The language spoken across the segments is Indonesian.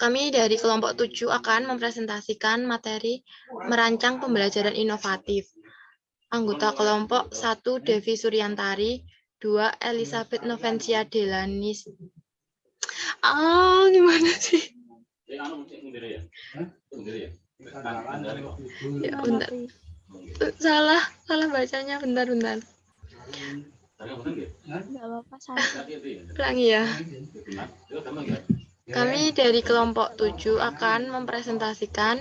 Kami dari kelompok 7 akan mempresentasikan materi merancang pembelajaran inovatif. Anggota kelompok 1 Devi Suryantari, 2 Elizabeth Novencia Delanis. Gimana sih? Ya, bentar. Salah bacanya, bentar. Nggak apa-apa, santai. Ulangi ya. Kami dari kelompok 7 akan mempresentasikan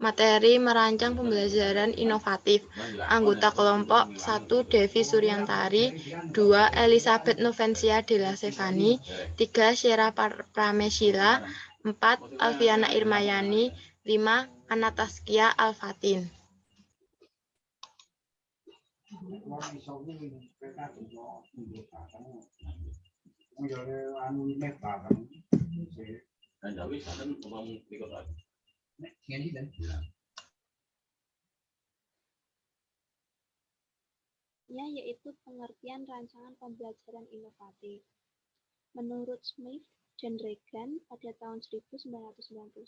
materi merancang pembelajaran inovatif. Anggota kelompok 1 Devi Suryantari, 2 Elizabeth Novencia Della Stefani, 3 Syera Pramesila, 4 Alfiana Irmayani, 5 Anataskia Alfatin. Yaitu pengertian rancangan pembelajaran inovatif. Menurut Smith dan Regan pada tahun 1999,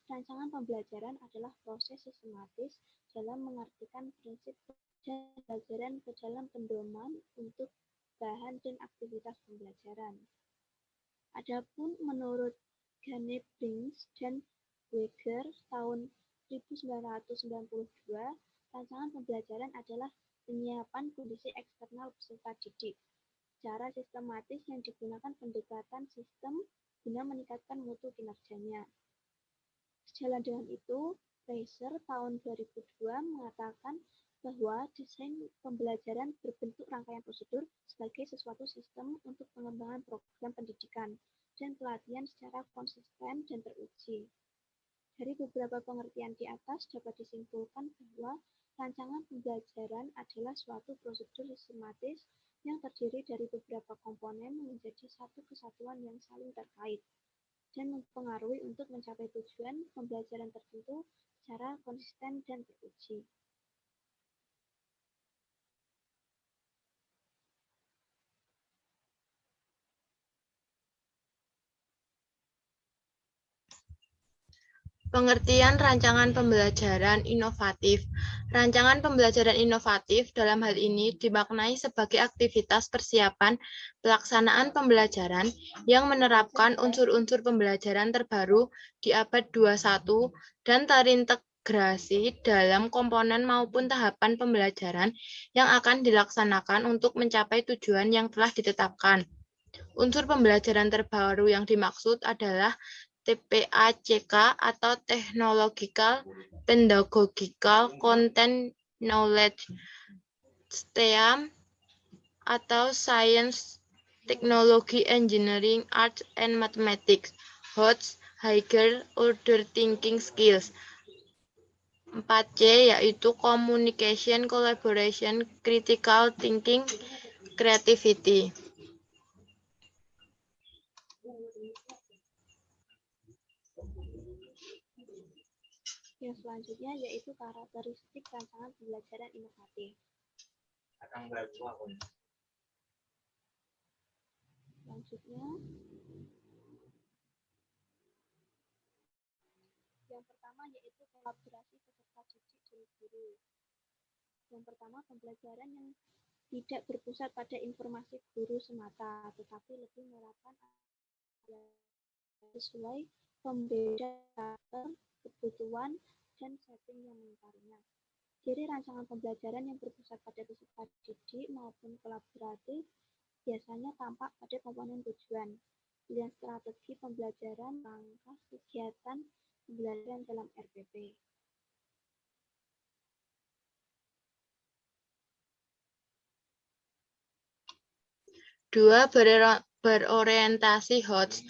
rancangan pembelajaran adalah proses sistematis dalam mengartikan prinsip pembelajaran ke dalam pedoman untuk bahan dan aktivitas pembelajaran. Adapun menurut Ganne-Briggs dan Weger tahun 1992, rancangan pembelajaran adalah penyiapan kondisi eksternal peserta didik. Secara sistematis yang digunakan pendekatan sistem guna meningkatkan mutu kinerjanya. Sejalan dengan itu, Fraser tahun 2002 mengatakan bahwa desain pembelajaran berbentuk rangkaian prosedur sebagai sesuatu sistem untuk pengembangan program pendidikan dan pelatihan secara konsisten dan teruji. Dari beberapa pengertian di atas dapat disimpulkan bahwa rancangan pembelajaran adalah suatu prosedur sistematis yang terdiri dari beberapa komponen menjadi satu kesatuan yang saling terkait dan mempengaruhi untuk mencapai tujuan pembelajaran tertentu secara konsisten dan teruji. Pengertian rancangan pembelajaran inovatif. Rancangan pembelajaran inovatif dalam hal ini dimaknai sebagai aktivitas persiapan pelaksanaan pembelajaran yang menerapkan unsur-unsur pembelajaran terbaru di abad 21 dan terintegrasi dalam komponen maupun tahapan pembelajaran yang akan dilaksanakan untuk mencapai tujuan yang telah ditetapkan. Unsur pembelajaran terbaru yang dimaksud adalah TPACK atau Technological Pedagogical Content Knowledge, STEAM atau Science, Technology, Engineering, Arts, and Mathematics, HOTS, Higher Order Thinking Skills. 4C yaitu Communication, Collaboration, Critical Thinking, Creativity. Yang selanjutnya yaitu karakteristik rancangan pembelajaran inovatif. Selanjutnya, yang pertama yaitu kolaborasi peserta didik dan guru. Yang pertama, pembelajaran yang tidak berpusat pada informasi guru semata, tetapi lebih menerapkan sesuai pembeda karakter, kebutuhan, dan setting yang mengingkarinya. Ciri rancangan pembelajaran yang berpusat pada peserta didik maupun kolaboratif biasanya tampak pada komponen tujuan, pilihan strategi pembelajaran, langkah kegiatan pembelajaran dalam RPP. Dua, berorientasi HOTS.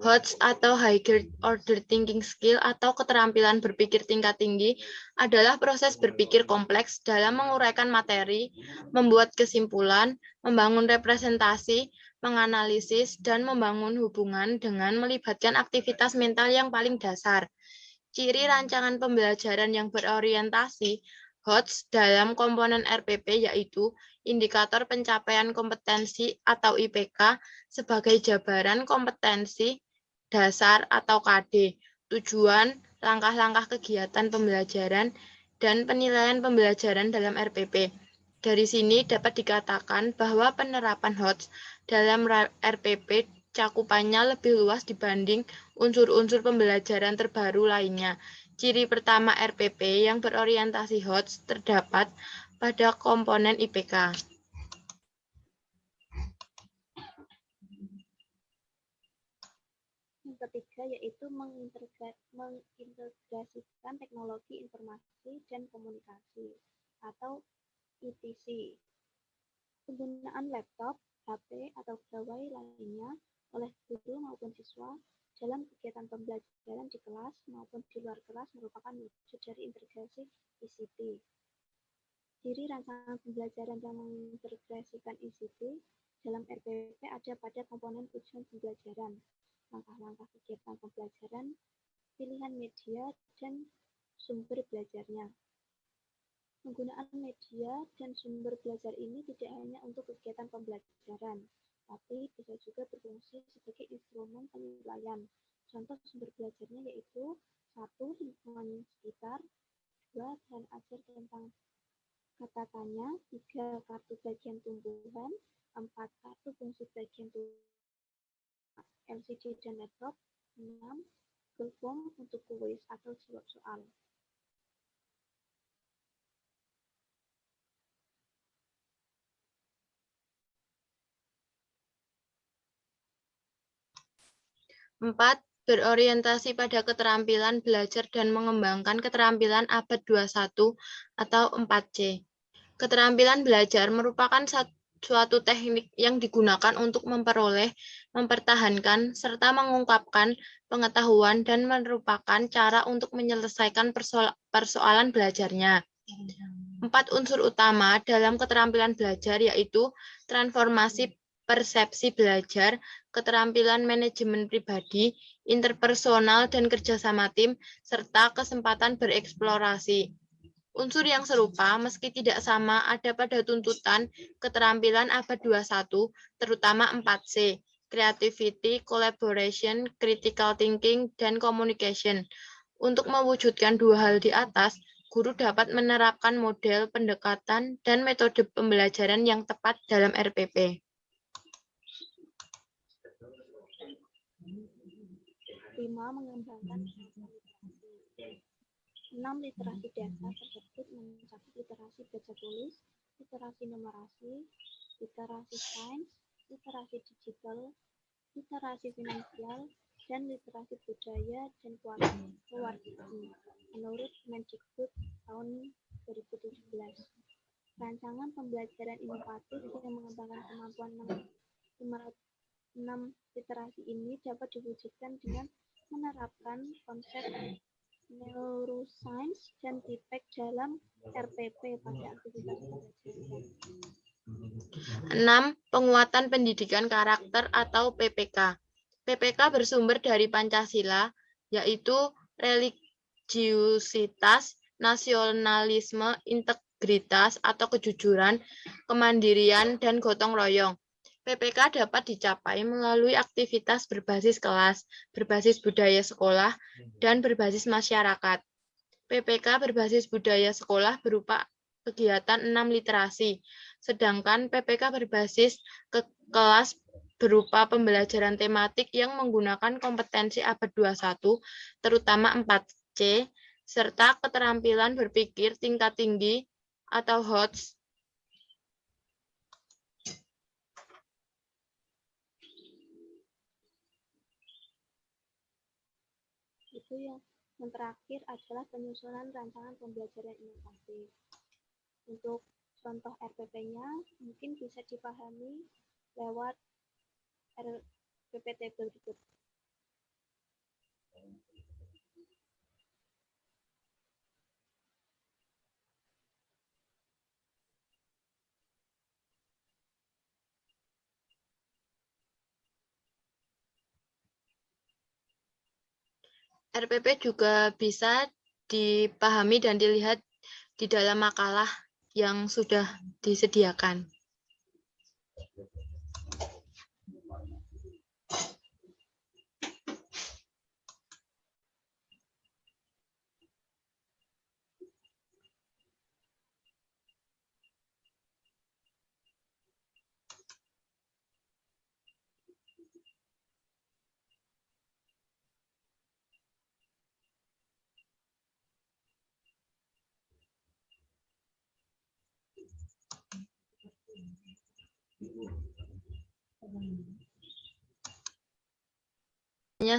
HOTS atau Higher Order Thinking Skill atau keterampilan berpikir tingkat tinggi adalah proses berpikir kompleks dalam menguraikan materi, membuat kesimpulan, membangun representasi, menganalisis, dan membangun hubungan dengan melibatkan aktivitas mental yang paling dasar. Ciri rancangan pembelajaran yang berorientasi HOTS dalam komponen RPP yaitu indikator pencapaian kompetensi atau IPK sebagai jabaran kompetensi dasar atau KD, tujuan, langkah-langkah kegiatan pembelajaran, dan penilaian pembelajaran dalam RPP. Dari sini dapat dikatakan bahwa penerapan HOTS dalam RPP cakupannya lebih luas dibanding unsur-unsur pembelajaran terbaru lainnya. Ciri pertama RPP yang berorientasi HOTS terdapat pada komponen IPK. Yang ketiga yaitu mengintegrasikan teknologi informasi dan komunikasi atau ITC. Penggunaan laptop, HP, atau gawai lainnya oleh guru maupun siswa dalam kegiatan pembelajaran di kelas maupun di luar kelas merupakan wujud dari integrasi ICT. Ciri rancangan pembelajaran yang mengintegrasikan ICT dalam RPP ada pada komponen tujuan pembelajaran, langkah-langkah kegiatan pembelajaran, pilihan media, dan sumber belajarnya. Penggunaan media dan sumber belajar ini tidak hanya untuk kegiatan pembelajaran, tapi bisa juga berfungsi sebagai instrumen penilaian. Contoh sumber belajarnya yaitu 1. Lingkungan sekitar, 2. Bahan ajar tentang kata tanya, 3. Kartu bagian tumbuhan, 4. Kartu fungsi bagian tumbuhan, LCD dan laptop, 6. Google Form untuk kuis atau jawab soal. Empat, berorientasi pada keterampilan belajar dan mengembangkan keterampilan abad 21 atau 4C. Keterampilan belajar merupakan suatu teknik yang digunakan untuk memperoleh, mempertahankan, serta mengungkapkan pengetahuan dan merupakan cara untuk menyelesaikan persoalan belajarnya. 4 unsur utama dalam keterampilan belajar yaitu transformasi persepsi belajar, keterampilan manajemen pribadi, interpersonal dan kerjasama tim, serta kesempatan bereksplorasi. Unsur yang serupa, meski tidak sama, ada pada tuntutan keterampilan abad 21, terutama 4C, creativity, collaboration, critical thinking, dan communication. Untuk mewujudkan dua hal di atas, guru dapat menerapkan model, pendekatan, dan metode pembelajaran yang tepat dalam RPP. 5. Mengembangkan literasi. 6. Literasi dasar tersebut mencakup literasi baca tulis, literasi numerasi, literasi sains, literasi digital, literasi finansial, dan literasi budaya dan kewarganegaraan menurut Mendikbud tahun 2017. Rancangan pembelajaran inovatif yang mengembangkan kemampuan 6 literasi ini dapat diwujudkan dengan menerapkan konsep neuroscience dan TIPEC dalam RPP pada aktivitas pembelajaran. 6. Penguatan pendidikan karakter atau PPK. PPK bersumber dari Pancasila, yaitu religiusitas, nasionalisme, integritas atau kejujuran, kemandirian, dan gotong royong. PPK dapat dicapai melalui aktivitas berbasis kelas, berbasis budaya sekolah, dan berbasis masyarakat. PPK berbasis budaya sekolah berupa kegiatan 6 literasi, sedangkan PPK berbasis kelas berupa pembelajaran tematik yang menggunakan kompetensi abad 21, terutama 4C, serta keterampilan berpikir tingkat tinggi atau HOTS. Itu yang terakhir adalah penyusunan rancangan pembelajaran inovatif. Untuk contoh RPP-nya mungkin bisa dipahami lewat RPP table berikut. RPP juga bisa dipahami dan dilihat di dalam makalah yang sudah disediakan.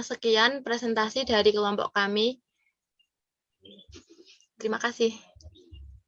Sekian presentasi dari kelompok kami. Terima kasih.